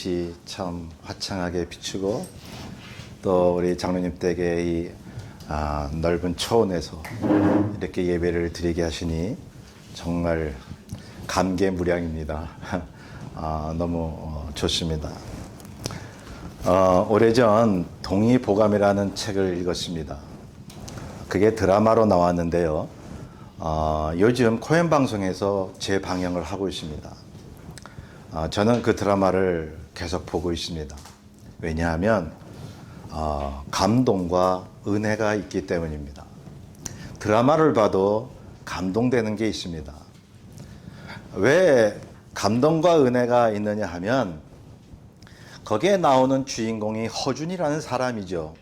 불빛이 참 화창하게 비추고 또 우리 장로님 댁에 이 넓은 초원에서 이렇게 예배를 드리게 하시니 정말 감개무량입니다. 너무 좋습니다. 오래전 동의보감이라는 책을 읽었습니다. 그게 드라마로 나왔는데요. 요즘 코엔 방송에서 재방영을 하고 있습니다. 저는 그 드라마를 계속 보고 있습니다. 왜냐하면 감동과 은혜가 있기 때문입니다. 드라마를 봐도 감동되는 게 있습니다. 왜 감동과 은혜가 있느냐 하면 거기에 나오는 주인공이 허준이라는 사람이죠.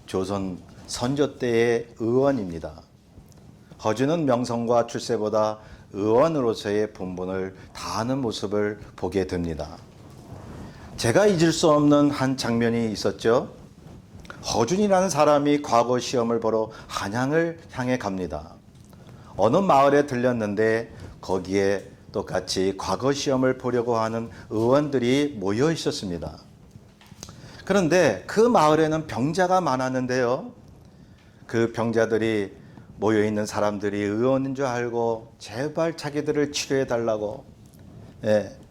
조선 선조 때의 의원입니다. 허준은 명성과 출세보다 의원으로서의 본분을 다하는 모습을 보게 됩니다. 제가 잊을 수 없는 한 장면이 있었죠. 허준이라는 사람이 과거 시험을 보러 한양을 향해 갑니다. 어느 마을에 들렸는데 거기에 똑같이 과거 시험을 보려고 하는 의원들이 모여 있었습니다. 그런데 그 마을에는 병자가 많았는데요. 그 병자들이 모여 있는 사람들이 의원인 줄 알고 제발 자기들을 치료해 달라고,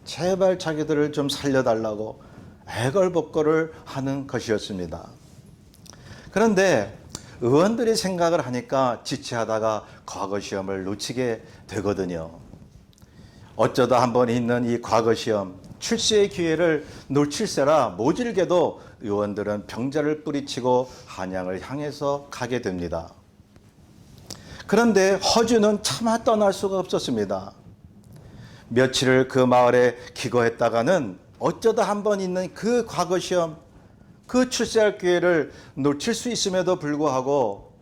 제발 자기들을 좀 살려달라고 애걸복걸을 하는 것이었습니다. 그런데 의원들이 생각을 하니까 지체하다가 과거 시험을 놓치게 되거든요. 어쩌다 한번 있는 이 과거 시험, 출세의 기회를 놓칠세라 모질게도 의원들은 병자를 뿌리치고 한양을 향해서 가게 됩니다. 그런데 허준은 차마 떠날 수가 없었습니다. 며칠을 그 마을에 기거했다가는 어쩌다 한번 있는 그 과거 시험, 그 출세할 기회를 놓칠 수 있음에도 불구하고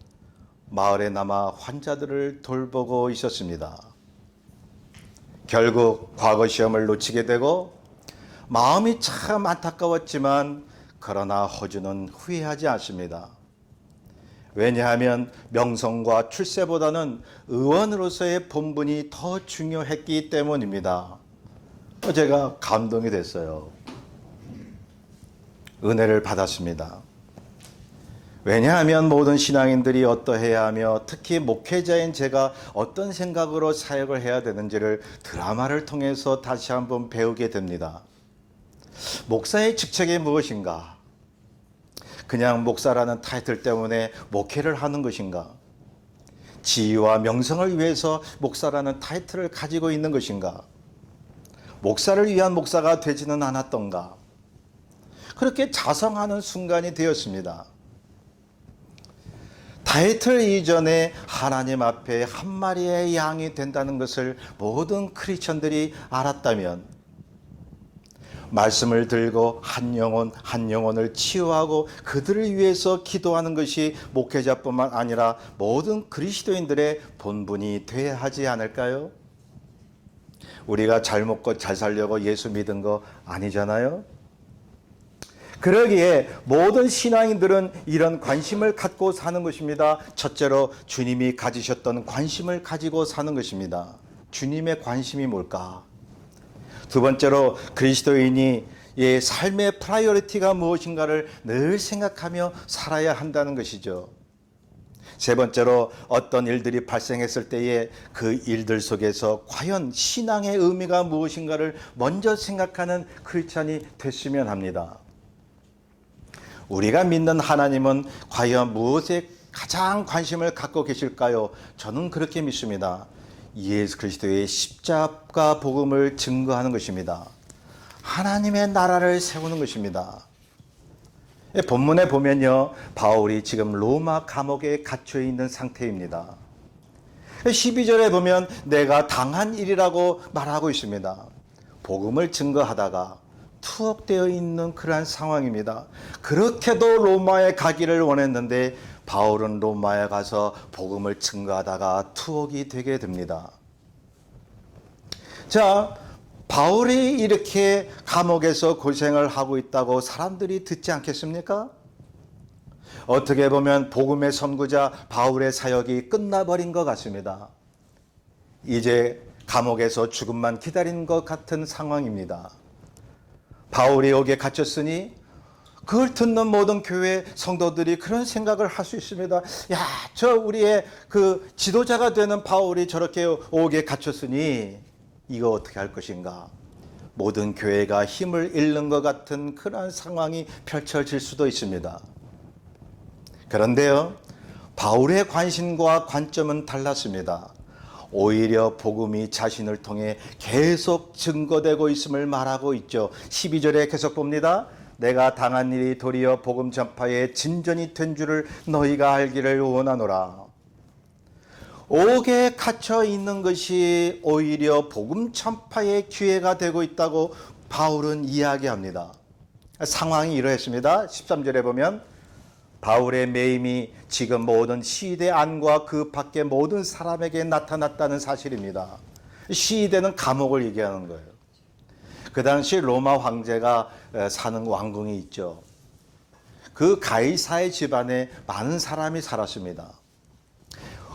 마을에 남아 환자들을 돌보고 있었습니다. 결국 과거 시험을 놓치게 되고 마음이 참 안타까웠지만 그러나 허준은 후회하지 않습니다. 왜냐하면 명성과 출세보다는 의원으로서의 본분이 더 중요했기 때문입니다. 제가 감동이 됐어요. 은혜를 받았습니다. 왜냐하면 모든 신앙인들이 어떠해야 하며 특히 목회자인 제가 어떤 생각으로 사역을 해야 되는지를 드라마를 통해서 다시 한번 배우게 됩니다. 목사의 직책이 무엇인가? 그냥 목사라는 타이틀 때문에 목회를 하는 것인가? 지위와 명성을 위해서 목사라는 타이틀을 가지고 있는 것인가? 목사를 위한 목사가 되지는 않았던가? 그렇게 자성하는 순간이 되었습니다. 타이틀 이전에 하나님 앞에 한 마리의 양이 된다는 것을 모든 크리스천들이 알았다면 말씀을 들고 한 영혼을 치유하고 그들을 위해서 기도하는 것이 목회자뿐만 아니라 모든 그리스도인들의 본분이 되어야 하지 않을까요? 우리가 잘 먹고 잘 살려고 예수 믿은 거 아니잖아요? 그러기에 모든 신앙인들은 이런 관심을 갖고 사는 것입니다. 첫째로 주님이 가지셨던 관심을 가지고 사는 것입니다. 주님의 관심이 뭘까? 두 번째로 그리스도인이 삶의 프라이어리티가 무엇인가를 늘 생각하며 살아야 한다는 것이죠. 세 번째로 어떤 일들이 발생했을 때에 그 일들 속에서 과연 신앙의 의미가 무엇인가를 먼저 생각하는 크리스찬이 됐으면 합니다. 우리가 믿는 하나님은 과연 무엇에 가장 관심을 갖고 계실까요? 저는 그렇게 믿습니다. 예수 그리스도의 십자가 복음을 증거하는 것입니다. 하나님의 나라를 세우는 것입니다. 본문에 보면요, 바울이 지금 로마 감옥에 갇혀 있는 상태입니다. 12절에 보면 내가 당한 일이라고 말하고 있습니다. 복음을 증거하다가 투옥되어 있는 그러한 상황입니다. 그렇게도 로마에 가기를 원했는데 바울은 로마에 가서 복음을 증거하다가 투옥이 되게 됩니다. 자, 바울이 이렇게 감옥에서 고생을 하고 있다고 사람들이 듣지 않겠습니까? 어떻게 보면 복음의 선구자 바울의 사역이 끝나버린 것 같습니다. 이제 감옥에서 죽음만 기다리는 것 같은 상황입니다. 바울이 여기에 갇혔으니 그걸 듣는 모든 교회 성도들이 그런 생각을 할 수 있습니다. 야, 저 우리의 그 지도자가 되는 바울이 저렇게 옥에 갇혔으니 이거 어떻게 할 것인가? 모든 교회가 힘을 잃는 것 같은 그런 상황이 펼쳐질 수도 있습니다. 그런데요, 바울의 관심과 관점은 달랐습니다. 오히려 복음이 자신을 통해 계속 증거되고 있음을 말하고 있죠. 12절에 계속 봅니다. 내가 당한 일이 도리어 복음 전파에 진전이 된 줄을 너희가 알기를 원하노라. 옥에 갇혀 있는 것이 오히려 복음 전파의 기회가 되고 있다고 바울은 이야기합니다. 상황이 이러했습니다. 13절에 보면 바울의 매임이 지금 모든 시대 안과 그 밖의 모든 사람에게 나타났다는 사실입니다. 시대는 감옥을 얘기하는 거예요. 그 당시 로마 황제가 사는 왕궁이 있죠. 그 가이사의 집안에 많은 사람이 살았습니다.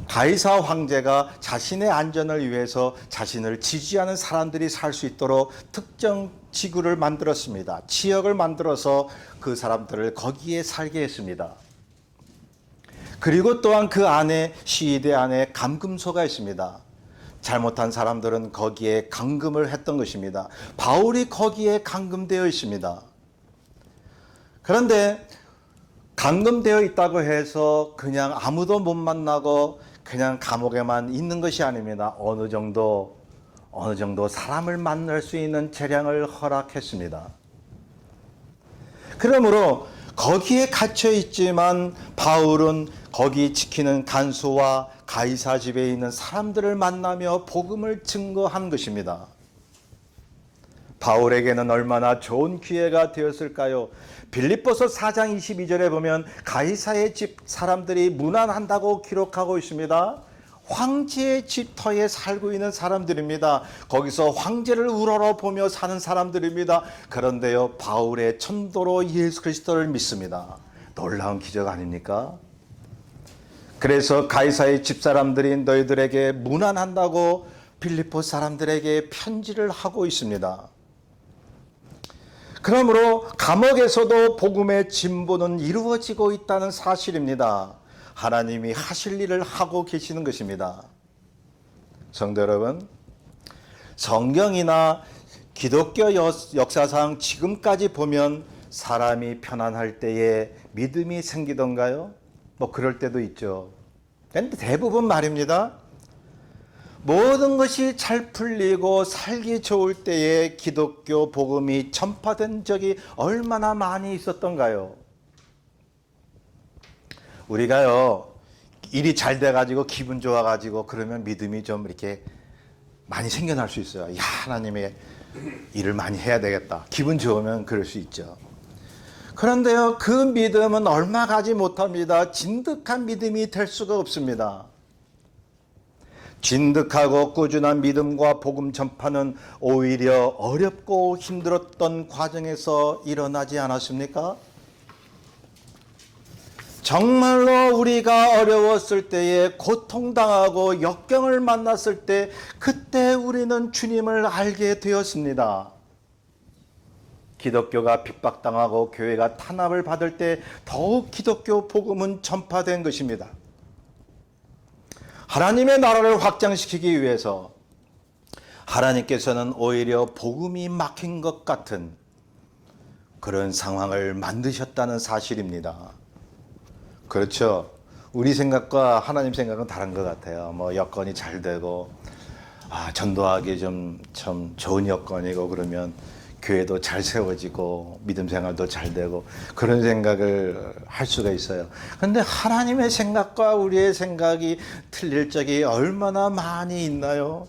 가이사 황제가 자신의 안전을 위해서 자신을 지지하는 사람들이 살 수 있도록 특정 지구를 만들었습니다. 지역을 만들어서 그 사람들을 거기에 살게 했습니다. 그리고 또한 그 안에 시위대 안에 감금소가 있습니다. 잘못한 사람들은 거기에 감금을 했던 것입니다. 바울이 거기에 감금되어 있습니다. 그런데 감금되어 있다고 해서 그냥 아무도 못 만나고 그냥 감옥에만 있는 것이 아닙니다. 어느 정도 사람을 만날 수 있는 재량을 허락했습니다. 그러므로 거기에 갇혀 있지만 바울은 거기 지키는 간수와 가이사 집에 있는 사람들을 만나며 복음을 증거한 것입니다. 바울에게는 얼마나 좋은 기회가 되었을까요? 빌립보서 4장 22절에 보면 가이사의 집 사람들이 무난한다고 기록하고 있습니다. 황제의 집터에 살고 있는 사람들입니다. 거기서 황제를 우러러보며 사는 사람들입니다. 그런데요, 바울의 천도로 예수 그리스도를 믿습니다. 놀라운 기적 아닙니까? 그래서 가이사의 집사람들이 너희들에게 무난한다고 빌립보 사람들에게 편지를 하고 있습니다. 그러므로 감옥에서도 복음의 진보는 이루어지고 있다는 사실입니다. 하나님이 하실 일을 하고 계시는 것입니다. 성도 여러분, 성경이나 기독교 역사상 지금까지 보면 사람이 편안할 때에 믿음이 생기던가요? 뭐 그럴 때도 있죠. 그런데 대부분 말입니다. 모든 것이 잘 풀리고 살기 좋을 때에 기독교 복음이 전파된 적이 얼마나 많이 있었던가요? 우리가요, 일이 잘 돼가지고 기분 좋아가지고 그러면 믿음이 좀 이렇게 많이 생겨날 수 있어요. 야, 하나님의 일을 많이 해야 되겠다. 기분 좋으면 그럴 수 있죠. 그런데요, 그 믿음은 얼마 가지 못합니다. 진득한 믿음이 될 수가 없습니다. 진득하고 꾸준한 믿음과 복음 전파는 오히려 어렵고 힘들었던 과정에서 일어나지 않았습니까? 정말로 우리가 어려웠을 때에 고통당하고 역경을 만났을 때 그때 우리는 주님을 알게 되었습니다. 기독교가 핍박당하고 교회가 탄압을 받을 때 더욱 기독교 복음은 전파된 것입니다. 하나님의 나라를 확장시키기 위해서 하나님께서는 오히려 복음이 막힌 것 같은 그런 상황을 만드셨다는 사실입니다. 그렇죠. 우리 생각과 하나님 생각은 다른 것 같아요. 뭐 여건이 잘 되고 전도하기 참 좋은 여건이고 그러면 교회도 잘 세워지고 믿음 생활도 잘 되고 그런 생각을 할 수가 있어요. 그런데 하나님의 생각과 우리의 생각이 틀릴 적이 얼마나 많이 있나요?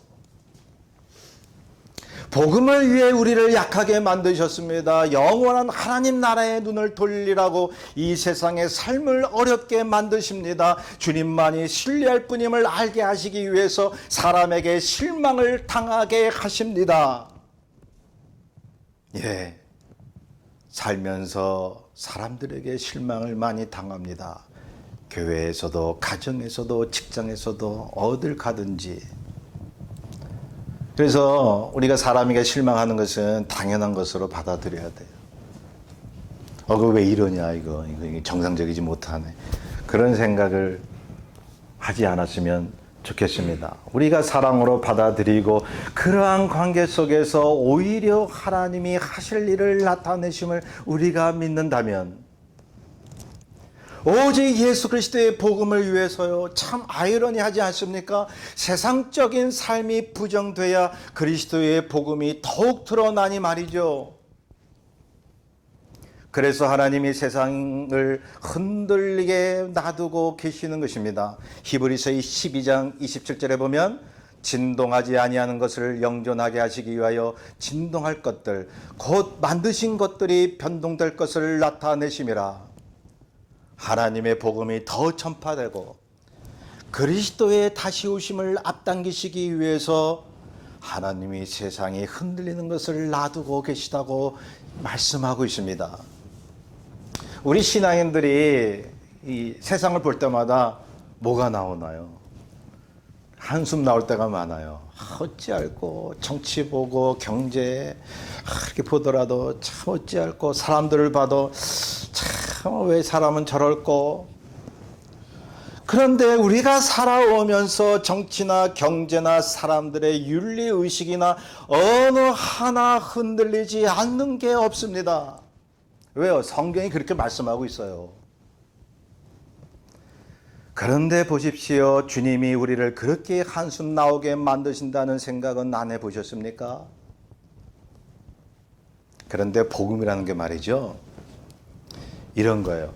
복음을 위해 우리를 약하게 만드셨습니다. 영원한 하나님 나라의 눈을 돌리라고 이 세상의 삶을 어렵게 만드십니다. 주님만이 신뢰할 뿐임을 알게 하시기 위해서 사람에게 실망을 당하게 하십니다. 예, 살면서 사람들에게 실망을 많이 당합니다. 교회에서도 가정에서도 직장에서도 어딜 가든지. 그래서 우리가 사람에게 실망하는 것은 당연한 것으로 받아들여야 돼요. 그거 왜 이러냐, 이거 정상적이지 못하네. 그런 생각을 하지 않았으면 좋겠습니다. 우리가 사랑으로 받아들이고 그러한 관계 속에서 오히려 하나님이 하실 일을 나타내심을 우리가 믿는다면, 오직 예수 그리스도의 복음을 위해서요. 참 아이러니하지 않습니까? 세상적인 삶이 부정돼야 그리스도의 복음이 더욱 드러나니 말이죠. 그래서 하나님이 세상을 흔들리게 놔두고 계시는 것입니다. 히브리서의 12장 27절에 보면 진동하지 아니하는 것을 영존하게 하시기 위하여 진동할 것들 곧 만드신 것들이 변동될 것을 나타내심이라. 하나님의 복음이 더 전파되고 그리스도의 다시 오심을 앞당기시기 위해서 하나님이 세상이 흔들리는 것을 놔두고 계시다고 말씀하고 있습니다. 우리 신앙인들이 이 세상을 볼 때마다 뭐가 나오나요? 한숨 나올 때가 많아요. 어찌할꼬 정치 보고 경제 이렇게 보더라도 참 어찌할꼬 사람들을 봐도 참 왜 사람은 저럴꼬. 그런데 우리가 살아오면서 정치나 경제나 사람들의 윤리의식이나 어느 하나 흔들리지 않는 게 없습니다. 왜요? 성경이 그렇게 말씀하고 있어요. 그런데 보십시오. 주님이 우리를 그렇게 한숨 나오게 만드신다는 생각은 안 해보셨습니까? 그런데 복음이라는 게 말이죠. 이런 거예요.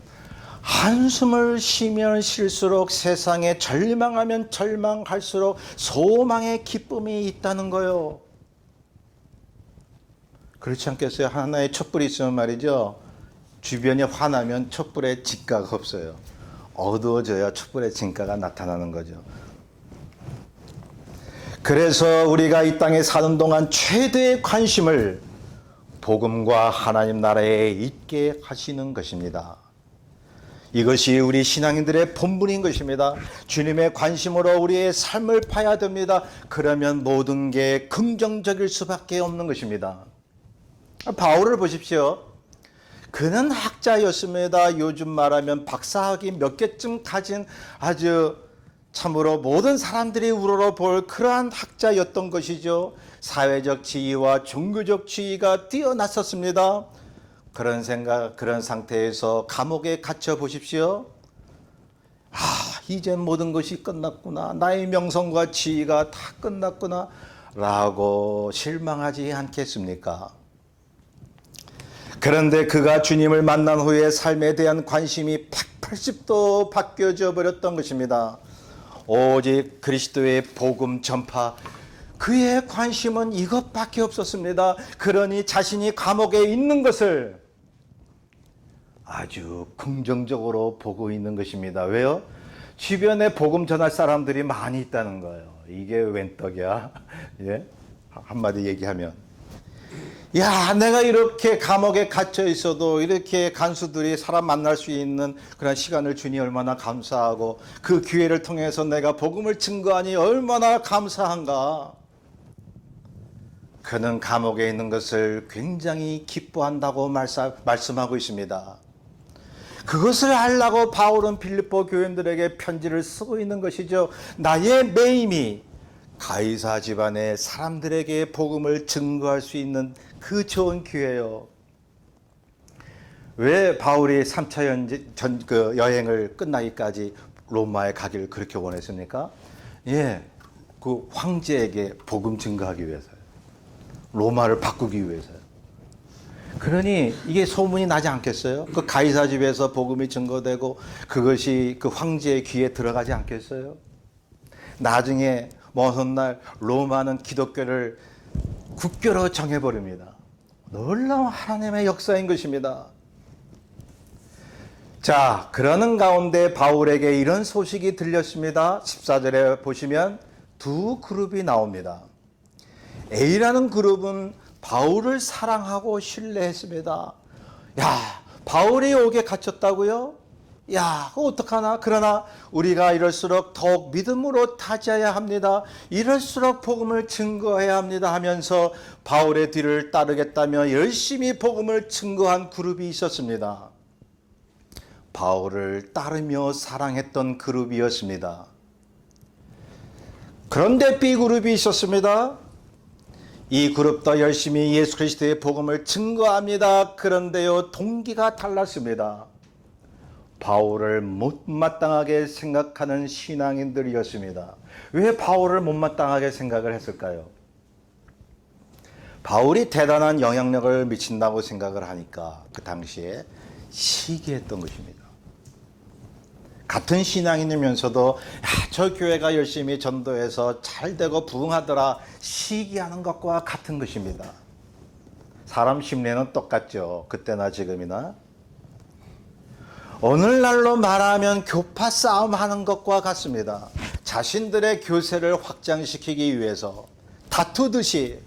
한숨을 쉬면 쉴수록 세상에 절망하면 절망할수록 소망의 기쁨이 있다는 거예요. 그렇지 않겠어요? 하나의 촛불이 있으면 말이죠. 주변이 환하면 촛불에 진가가 없어요. 어두워져야 촛불의 진가가 나타나는 거죠. 그래서 우리가 이 땅에 사는 동안 최대의 관심을 복음과 하나님 나라에 있게 하시는 것입니다. 이것이 우리 신앙인들의 본분인 것입니다. 주님의 관심으로 우리의 삶을 봐야 됩니다. 그러면 모든 게 긍정적일 수밖에 없는 것입니다. 바울을 보십시오. 그는 학자였습니다. 요즘 말하면 박사학위 몇 개쯤 가진 아주 참으로 모든 사람들이 우러러볼 그러한 학자였던 것이죠. 사회적 지위와 종교적 지위가 뛰어났었습니다. 그런 상태에서 감옥에 갇혀 보십시오. 이제 모든 것이 끝났구나. 나의 명성과 지위가 다 끝났구나. 라고 실망하지 않겠습니까? 그런데 그가 주님을 만난 후에 삶에 대한 관심이 180도 바뀌어져 버렸던 것입니다. 오직 그리스도의 복음 전파, 그의 관심은 이것밖에 없었습니다. 그러니 자신이 감옥에 있는 것을 아주 긍정적으로 보고 있는 것입니다. 왜요? 주변에 복음 전할 사람들이 많이 있다는 거예요. 이게 웬 떡이야? 예? 한마디 얘기하면, 야, 내가 이렇게 감옥에 갇혀 있어도 이렇게 간수들이 사람 만날 수 있는 그런 시간을 주니 얼마나 감사하고, 그 기회를 통해서 내가 복음을 증거하니 얼마나 감사한가. 그는 감옥에 있는 것을 굉장히 기뻐한다고 말씀하고 있습니다. 그것을 하려고 바울은 빌립보 교인들에게 편지를 쓰고 있는 것이죠. 나의 매임이 가이사 집안의 사람들에게 복음을 증거할 수 있는 그 좋은 기회예요. 왜 바울이 3차 여행을 끝나기까지 로마에 가기를 그렇게 원했습니까? 예, 그 황제에게 복음 증거하기 위해서요. 로마를 바꾸기 위해서요. 그러니 이게 소문이 나지 않겠어요? 그 가이사 집에서 복음이 증거되고 그것이 그 황제의 귀에 들어가지 않겠어요? 나중에 먼 훗날 로마는 기독교를 국교로 정해버립니다. 놀라운 하나님의 역사인 것입니다. 자, 그러는 가운데 바울에게 이런 소식이 들렸습니다. 14절에 보시면 두 그룹이 나옵니다. A라는 그룹은 바울을 사랑하고 신뢰했습니다. 야, 바울이 옥에 갇혔다고요? 야, 어떡하나? 그러나 우리가 이럴수록 더욱 믿음으로 다져야 합니다. 이럴수록 복음을 증거해야 합니다 하면서 바울의 뒤를 따르겠다며 열심히 복음을 증거한 그룹이 있었습니다. 바울을 따르며 사랑했던 그룹이었습니다. 그런데 B그룹이 있었습니다. 이 그룹도 열심히 예수 그리스도의 복음을 증거합니다. 그런데요, 동기가 달랐습니다. 바울을 못마땅하게 생각하는 신앙인들이었습니다. 왜 바울을 못마땅하게 생각을 했을까요? 바울이 대단한 영향력을 미친다고 생각을 하니까 그 당시에 시기했던 것입니다. 같은 신앙인이면서도 저 교회가 열심히 전도해서 잘되고 부흥하더라 시기하는 것과 같은 것입니다. 사람 심리는 똑같죠. 그때나 지금이나. 오늘날로 말하면 교파 싸움하는 것과 같습니다. 자신들의 교세를 확장시키기 위해서 다투듯이.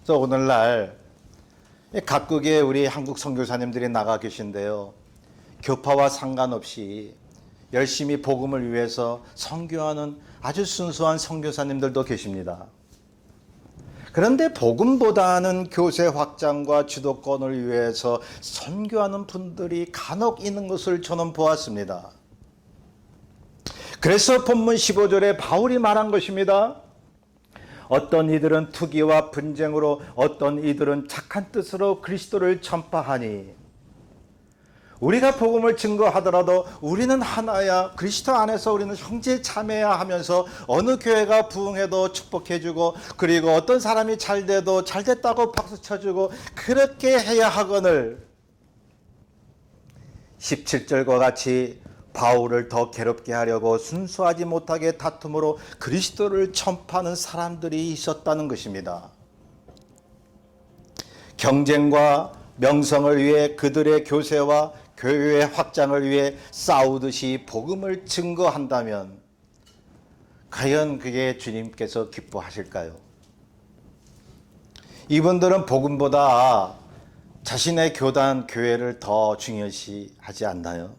그래서 오늘날 각국에 우리 한국 선교사님들이 나가 계신데요. 교파와 상관없이 열심히 복음을 위해서 선교하는 아주 순수한 선교사님들도 계십니다. 그런데 복음보다는 교세 확장과 주도권을 위해서 선교하는 분들이 간혹 있는 것을 저는 보았습니다. 그래서 본문 15절에 바울이 말한 것입니다. 어떤 이들은 투기와 분쟁으로, 어떤 이들은 착한 뜻으로 그리스도를 전파하니, 우리가 복음을 증거하더라도 우리는 하나야, 그리스도 안에서 우리는 형제 자매야 하면서 어느 교회가 부흥해도 축복해주고, 그리고 어떤 사람이 잘돼도 잘됐다고 박수 쳐주고 그렇게 해야 하거늘 17절과 같이 바울을 더 괴롭게 하려고 순수하지 못하게 다툼으로 그리스도를 전파하는 사람들이 있었다는 것입니다. 경쟁과 명성을 위해 그들의 교세와 교회의 확장을 위해 싸우듯이 복음을 증거한다면 과연 그게 주님께서 기뻐하실까요? 이분들은 복음보다 자신의 교단, 교회를 더 중요시하지 않나요?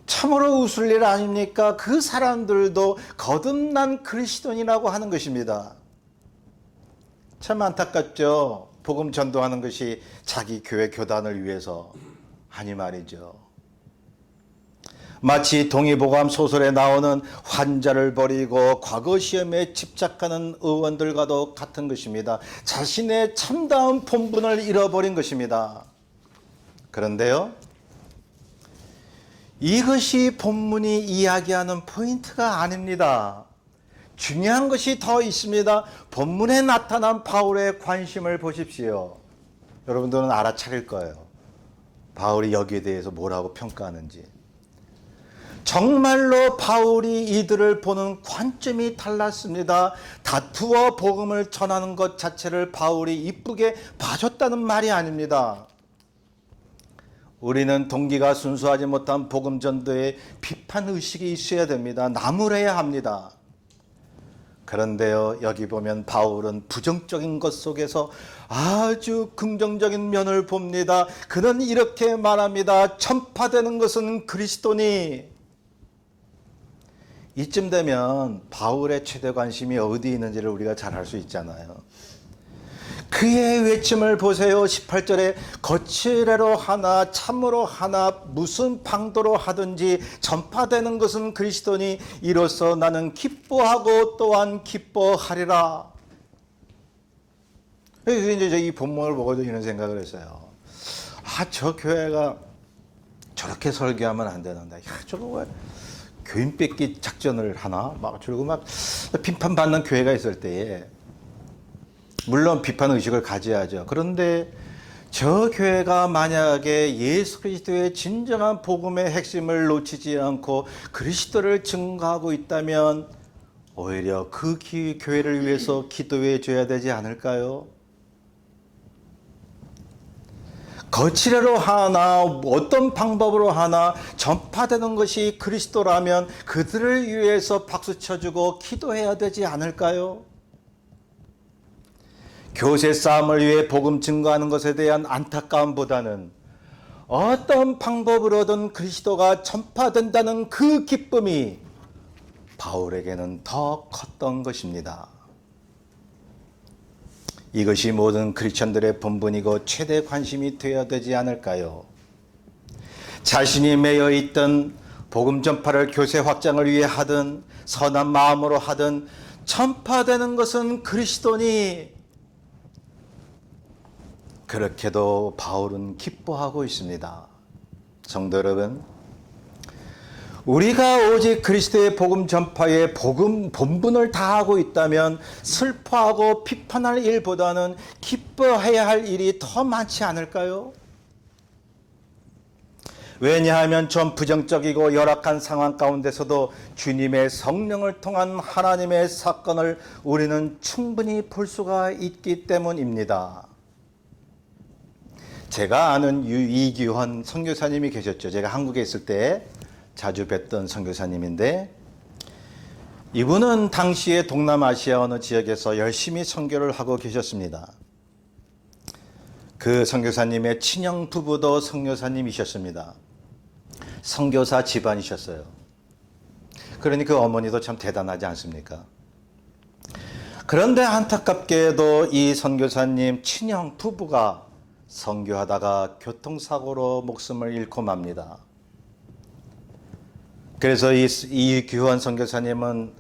참으로 웃을 일 아닙니까? 그 사람들도 거듭난 그리스도인이라고 하는 것입니다. 참 안타깝죠. 복음 전도하는 것이 자기 교회 교단을 위해서 하니 말이죠. 마치 동의보감 소설에 나오는 환자를 버리고 과거 시험에 집착하는 의원들과도 같은 것입니다. 자신의 참다운 본분을 잃어버린 것입니다. 그런데요, 이것이 본문이 이야기하는 포인트가 아닙니다. 중요한 것이 더 있습니다. 본문에 나타난 바울의 관심을 보십시오. 여러분들은 알아차릴 거예요. 바울이 여기에 대해서 뭐라고 평가하는지. 정말로 바울이 이들을 보는 관점이 달랐습니다. 다투어 복음을 전하는 것 자체를 바울이 이쁘게 봐줬다는 말이 아닙니다. 우리는 동기가 순수하지 못한 복음 전도에 비판 의식이 있어야 됩니다. 나무래야 합니다. 그런데요, 여기 보면 바울은 부정적인 것 속에서 아주 긍정적인 면을 봅니다. 그는 이렇게 말합니다. 전파되는 것은 그리스도니. 이쯤 되면 바울의 최대 관심이 어디 있는지를 우리가 잘 알 수 있잖아요. 그의 외침을 보세요. 18절에 거칠애로 하나 참으로 하나 무슨 방도로 하든지 전파되는 것은 그리스도니 이로써 나는 기뻐하고 또한 기뻐하리라. 그래서 이제 이 본문을 보고도 이런 생각을 했어요. 저 교회가 저렇게 설교하면 안 되는데, 저거 왜 교인 뺏기 작전을 하나? 저러고 막 비판받는 교회가 있을 때에 물론 비판 의식을 가져야죠. 그런데 저 교회가 만약에 예수 그리스도의 진정한 복음의 핵심을 놓치지 않고 그리스도를 증거하고 있다면 오히려 그 교회를 위해서 기도해 줘야 되지 않을까요? 거칠애로 하나 어떤 방법으로 하나 전파되는 것이 그리스도라면 그들을 위해서 박수 쳐주고 기도해야 되지 않을까요? 교세 싸움을 위해 복음 증거하는 것에 대한 안타까움보다는 어떤 방법으로든 그리스도가 전파된다는 그 기쁨이 바울에게는 더 컸던 것입니다. 이것이 모든 크리스천들의 본분이고 최대 관심이 되어야 되지 않을까요? 자신이 매여 있던 복음 전파를 교세 확장을 위해 하든 선한 마음으로 하든 전파되는 것은 그리스도니, 그렇게도 바울은 기뻐하고 있습니다. 성도 여러분, 우리가 오직 그리스도의 복음 전파에 복음 본분을 다하고 있다면 슬퍼하고 비판할 일보다는 기뻐해야 할 일이 더 많지 않을까요? 왜냐하면 좀 부정적이고 열악한 상황 가운데서도 주님의 성령을 통한 하나님의 사건을 우리는 충분히 볼 수가 있기 때문입니다. 제가 아는 이규환 선교사님이 계셨죠. 제가 한국에 있을 때 자주 뵀던 선교사님인데, 이분은 당시에 동남아시아 어느 지역에서 열심히 선교를 하고 계셨습니다. 그 선교사님의 친형 부부도 선교사님이셨습니다. 선교사 집안이셨어요. 그러니 그 어머니도 참 대단하지 않습니까? 그런데 안타깝게도 이 선교사님 친형 부부가 선교하다가 교통사고로 목숨을 잃고 맙니다. 그래서 이 규환 선교사님은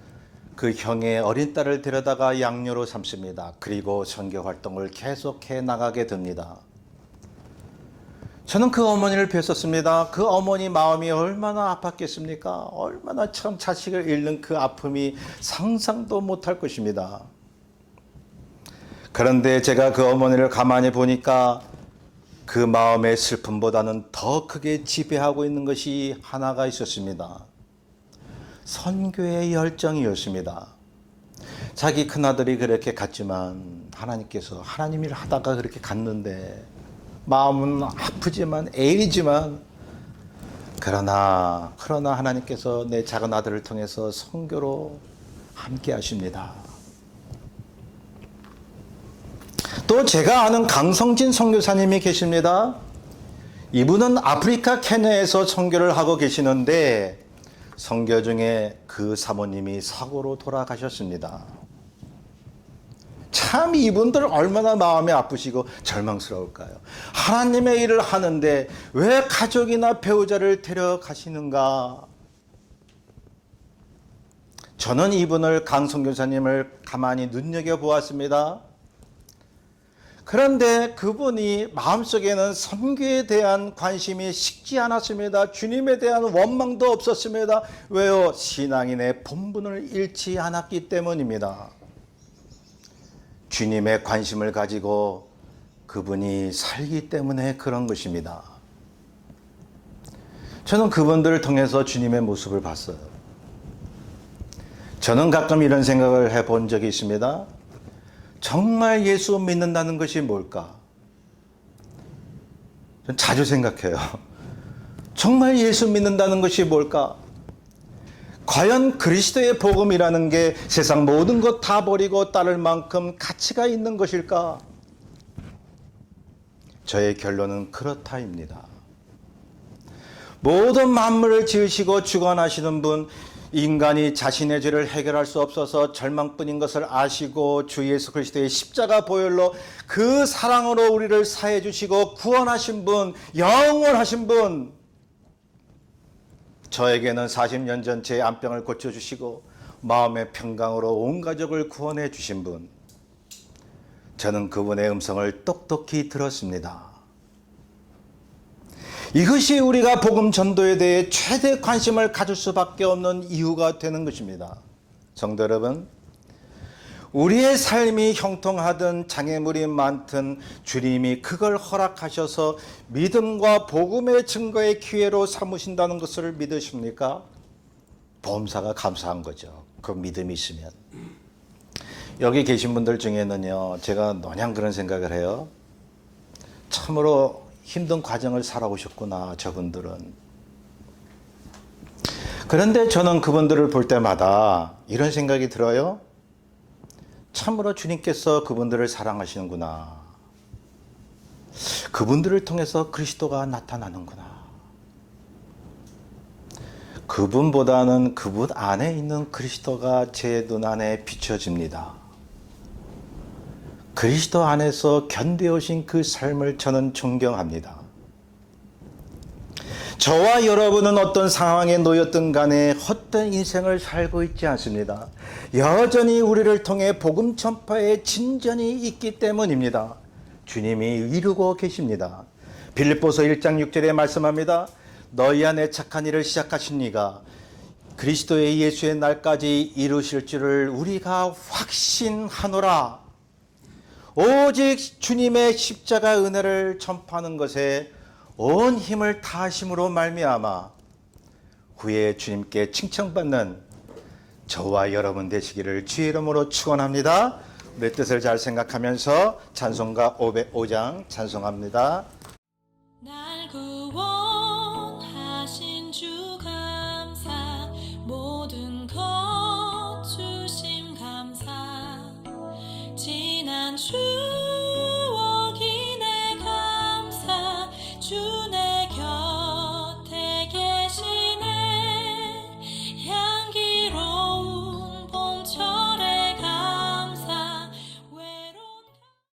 그 형의 어린 딸을 데려다가 양녀로 삼습니다. 그리고 선교 활동을 계속해 나가게 됩니다. 저는 그 어머니를 뵀었습니다. 그 어머니 마음이 얼마나 아팠겠습니까? 얼마나 참 자식을 잃는 그 아픔이 상상도 못할 것입니다. 그런데 제가 그 어머니를 가만히 보니까 그 마음의 슬픔보다는 더 크게 지배하고 있는 것이 하나가 있었습니다. 선교의 열정이었습니다. 자기 큰아들이 그렇게 갔지만 하나님 일 하다가 그렇게 갔는데 마음은 아프지만 애이지만 그러나 하나님께서 내 작은 아들을 통해서 선교로 함께 하십니다. 또 제가 아는 강성진 선교사님이 계십니다. 이분은 아프리카 케냐에서 선교를 하고 계시는데 선교 중에 그 사모님이 사고로 돌아가셨습니다. 참 이분들 얼마나 마음이 아프시고 절망스러울까요? 하나님의 일을 하는데 왜 가족이나 배우자를 데려가시는가? 저는 이분을 강 선교사님을 가만히 눈여겨보았습니다. 그런데 그분이 마음속에는 선교에 대한 관심이 식지 않았습니다. 주님에 대한 원망도 없었습니다. 왜요? 신앙인의 본분을 잃지 않았기 때문입니다. 주님의 관심을 가지고 그분이 살기 때문에 그런 것입니다. 저는 그분들을 통해서 주님의 모습을 봤어요. 저는 가끔 이런 생각을 해본 적이 있습니다. 정말 예수 믿는다는 것이 뭘까? 전 자주 생각해요. 정말 예수 믿는다는 것이 뭘까? 과연 그리스도의 복음이라는 게 세상 모든 것 다 버리고 따를 만큼 가치가 있는 것일까? 저의 결론은 그렇다입니다. 모든 만물을 지으시고 주관하시는 분, 인간이 자신의 죄를 해결할 수 없어서 절망뿐인 것을 아시고 주 예수 그리스도의 십자가 보혈로 그 사랑으로 우리를 사해 주시고 구원하신 분, 영원하신 분, 저에게는 40년 전 제 암병을 고쳐주시고 마음의 평강으로 온 가족을 구원해 주신 분, 저는 그분의 음성을 똑똑히 들었습니다. 이것이 우리가 복음 전도에 대해 최대 관심을 가질 수밖에 없는 이유가 되는 것입니다. 성도 여러분, 우리의 삶이 형통하든 장애물이 많든 주님이 그걸 허락하셔서 믿음과 복음의 증거의 기회로 삼으신다는 것을 믿으십니까? 보험사가 감사한 거죠. 그 믿음이 있으면. 여기 계신 분들 중에는요, 제가 노냥 그런 생각을 해요. 참으로 힘든 과정을 살아오셨구나, 저분들은. 그런데 저는 그분들을 볼 때마다 이런 생각이 들어요. 참으로 주님께서 그분들을 사랑하시는구나. 그분들을 통해서 그리스도가 나타나는구나. 그분보다는 그분 안에 있는 그리스도가 제 눈안에 비춰집니다. 그리스도 안에서 견뎌오신 그 삶을 저는 존경합니다. 저와 여러분은 어떤 상황에 놓였든 간에 헛된 인생을 살고 있지 않습니다. 여전히 우리를 통해 복음 전파에 진전이 있기 때문입니다. 주님이 이루고 계십니다. 빌립보서 1장 6절에 말씀합니다. 너희 안에 착한 일을 시작하신 이가 그리스도의 예수의 날까지 이루실 줄을 우리가 확신하노라. 오직 주님의 십자가 은혜를 전파하는 것에 온 힘을 다하심으로 말미암아 후에 주님께 칭찬받는 저와 여러분 되시기를 주의 이름으로 축원합니다. 우리의 뜻을 잘 생각하면서 찬송가 505장 찬송합니다.